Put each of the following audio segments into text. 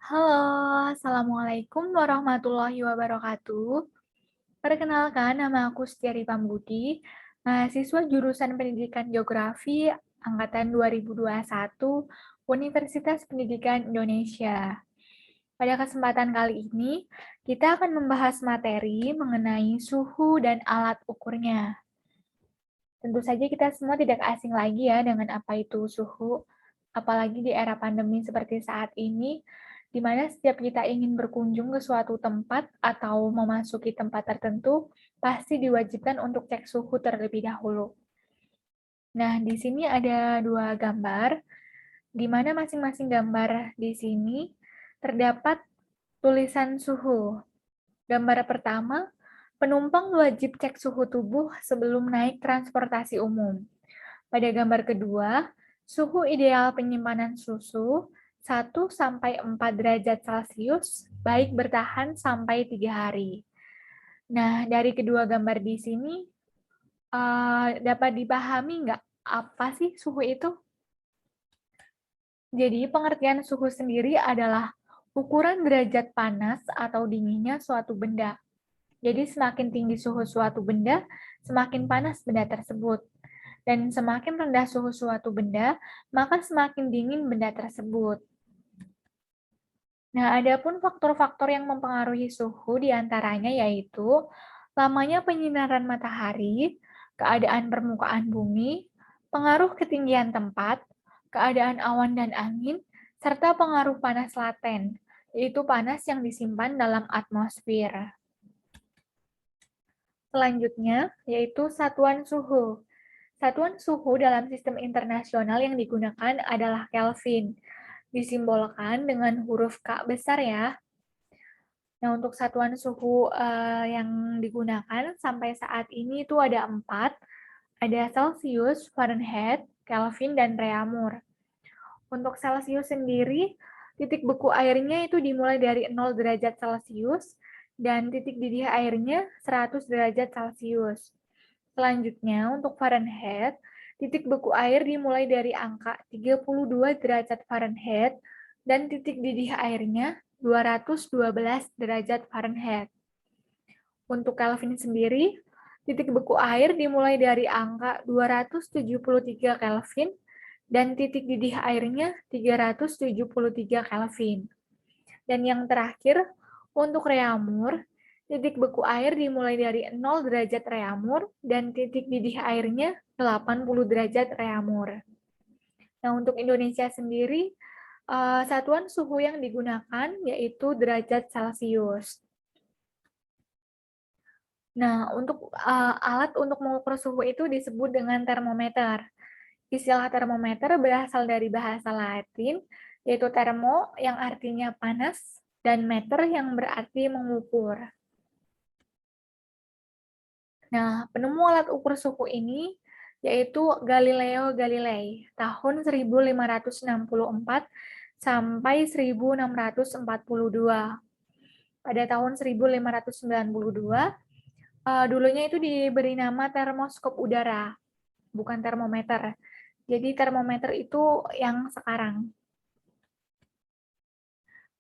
Halo, Assalamualaikum warahmatullahi wabarakatuh. Perkenalkan, nama aku Setiari Pambudi, mahasiswa jurusan Pendidikan Geografi Angkatan 2021 Universitas Pendidikan Indonesia. Pada kesempatan kali ini, kita akan membahas materi mengenai suhu dan alat ukurnya. Tentu saja kita semua tidak asing lagi ya dengan apa itu suhu, apalagi di era pandemi seperti saat ini, di mana setiap kita ingin berkunjung ke suatu tempat atau memasuki tempat tertentu, pasti diwajibkan untuk cek suhu terlebih dahulu. Nah, di sini ada dua gambar, di mana masing-masing gambar di sini terdapat tulisan suhu. Gambar pertama, penumpang wajib cek suhu tubuh sebelum naik transportasi umum. Pada gambar kedua, suhu ideal penyimpanan susu 1-4 derajat Celcius, baik bertahan sampai 3 hari. Nah, dari kedua gambar di sini, dapat dipahami nggak apa sih suhu itu? Jadi, pengertian suhu sendiri adalah ukuran derajat panas atau dinginnya suatu benda. Jadi, semakin tinggi suhu suatu benda, semakin panas benda tersebut. Dan semakin rendah suhu suatu benda, maka semakin dingin benda tersebut. Nah, ada pun faktor-faktor yang mempengaruhi suhu diantaranya yaitu lamanya penyinaran matahari, keadaan permukaan bumi, pengaruh ketinggian tempat, keadaan awan dan angin, serta pengaruh panas laten, yaitu panas yang disimpan dalam atmosfer. Selanjutnya, yaitu satuan suhu. Satuan suhu dalam sistem internasional yang digunakan adalah Kelvin, disimbolkan dengan huruf K besar ya. Nah, untuk satuan suhu yang digunakan sampai saat ini itu ada 4, ada Celsius, Fahrenheit, Kelvin, dan Reaumur. Untuk Celsius sendiri, titik beku airnya itu dimulai dari 0 derajat Celcius, dan titik didih airnya 100 derajat Celcius. Selanjutnya, untuk Fahrenheit, titik beku air dimulai dari angka 32 derajat Fahrenheit dan titik didih airnya 212 derajat Fahrenheit. Untuk Kelvin sendiri, titik beku air dimulai dari angka 273 Kelvin dan titik didih airnya 373 Kelvin. Dan yang terakhir, untuk Reaumur, titik beku air dimulai dari 0 derajat Reaumur dan titik didih airnya 80 derajat Reaumur. Nah, untuk Indonesia sendiri, satuan suhu yang digunakan yaitu derajat Celcius. Nah, untuk alat untuk mengukur suhu itu disebut dengan termometer. Istilah termometer berasal dari bahasa Latin, yaitu thermo yang artinya panas, dan meter yang berarti mengukur. Nah, penemu alat ukur suhu ini yaitu Galileo Galilei, tahun 1564 sampai 1642. Pada tahun 1592, dulunya itu diberi nama termoskop udara, bukan termometer. Jadi termometer itu yang sekarang.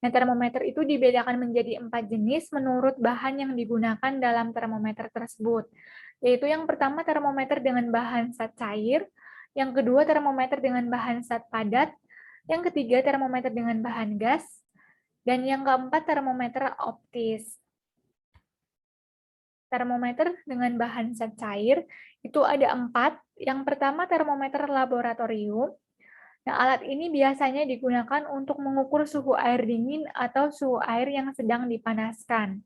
Nah, termometer itu dibedakan menjadi 4 jenis menurut bahan yang digunakan dalam termometer tersebut, yaitu yang pertama termometer dengan bahan zat cair, yang kedua termometer dengan bahan zat padat, yang ketiga termometer dengan bahan gas, dan yang keempat termometer optis. Termometer dengan bahan zat cair itu ada 4. Yang pertama termometer laboratorium. Nah, alat ini biasanya digunakan untuk mengukur suhu air dingin atau suhu air yang sedang dipanaskan.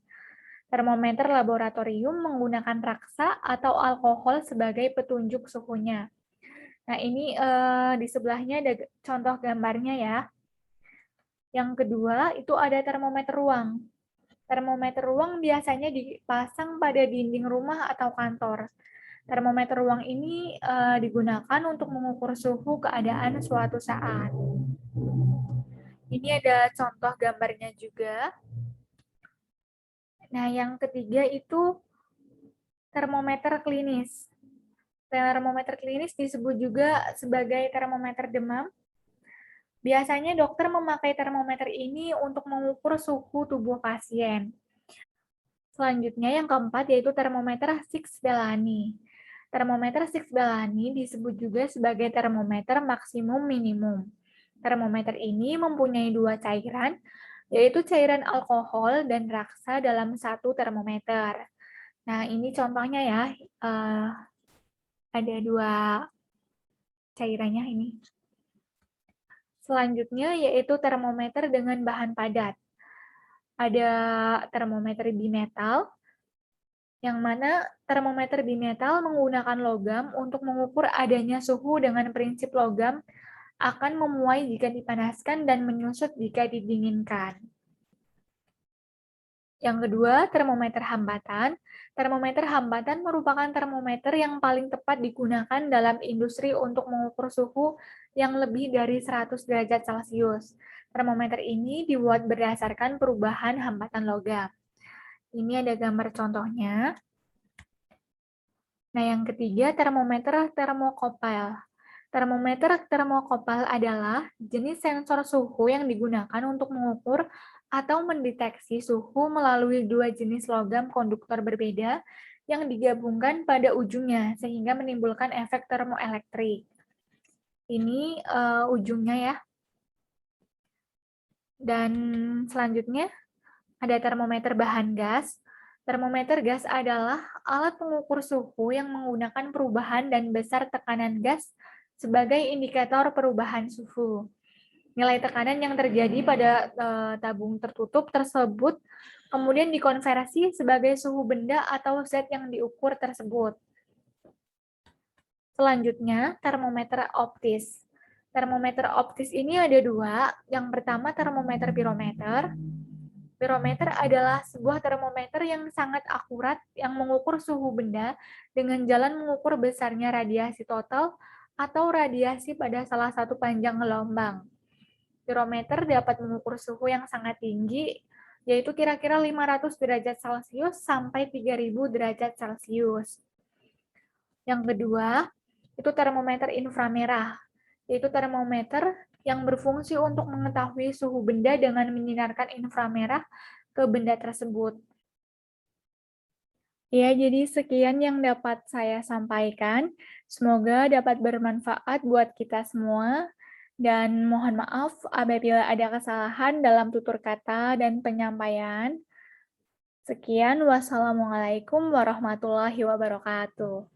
Termometer laboratorium menggunakan raksa atau alkohol sebagai petunjuk suhunya. Nah, ini di sebelahnya ada contoh gambarnya ya. Yang kedua, itu ada termometer ruang. Termometer ruang biasanya dipasang pada dinding rumah atau kantor. Termometer ruang ini digunakan untuk mengukur suhu keadaan suatu saat. Ini ada contoh gambarnya juga. Nah, yang ketiga itu termometer klinis. Termometer klinis disebut juga sebagai termometer demam. Biasanya dokter memakai termometer ini untuk mengukur suhu tubuh pasien. Selanjutnya yang keempat yaitu termometer Six Bellani. Termometer Six Bellani disebut juga sebagai termometer maksimum minimum. Termometer ini mempunyai dua cairan, yaitu cairan alkohol dan raksa dalam satu termometer. Nah, ini contohnya ya, ada dua cairannya ini. Selanjutnya yaitu termometer dengan bahan padat. Ada termometer bimetal, yang mana termometer bimetal menggunakan logam untuk mengukur adanya suhu dengan prinsip logam akan memuai jika dipanaskan dan menyusut jika didinginkan. Yang kedua, termometer hambatan. Termometer hambatan merupakan termometer yang paling tepat digunakan dalam industri untuk mengukur suhu yang lebih dari 100 derajat Celcius. Termometer ini dibuat berdasarkan perubahan hambatan logam. Ini ada gambar contohnya. Nah, yang ketiga, termometer termokopel. Termometer termokopel adalah jenis sensor suhu yang digunakan untuk mengukur atau mendeteksi suhu melalui dua jenis logam konduktor berbeda yang digabungkan pada ujungnya, sehingga menimbulkan efek termoelektrik. Ini ujungnya ya. Dan selanjutnya, ada termometer bahan gas. Termometer gas adalah alat pengukur suhu yang menggunakan perubahan dan besar tekanan gas sebagai indikator perubahan suhu. Nilai tekanan yang terjadi pada tabung tertutup tersebut kemudian dikonversi sebagai suhu benda atau zat yang diukur tersebut. Selanjutnya, termometer optis. Termometer optis ini ada dua. Yang pertama, termometer pirometer. Pirometer adalah sebuah termometer yang sangat akurat yang mengukur suhu benda dengan jalan mengukur besarnya radiasi total atau radiasi pada salah satu panjang gelombang. Pirometer dapat mengukur suhu yang sangat tinggi, yaitu kira-kira 500 derajat Celcius sampai 3000 derajat Celcius. Yang kedua, itu termometer inframerah, yaitu termometer yang berfungsi untuk mengetahui suhu benda dengan menyinarkan inframerah ke benda tersebut. Ya, jadi sekian yang dapat saya sampaikan. Semoga dapat bermanfaat buat kita semua. Dan mohon maaf apabila ada kesalahan dalam tutur kata dan penyampaian. Sekian, wassalamualaikum warahmatullahi wabarakatuh.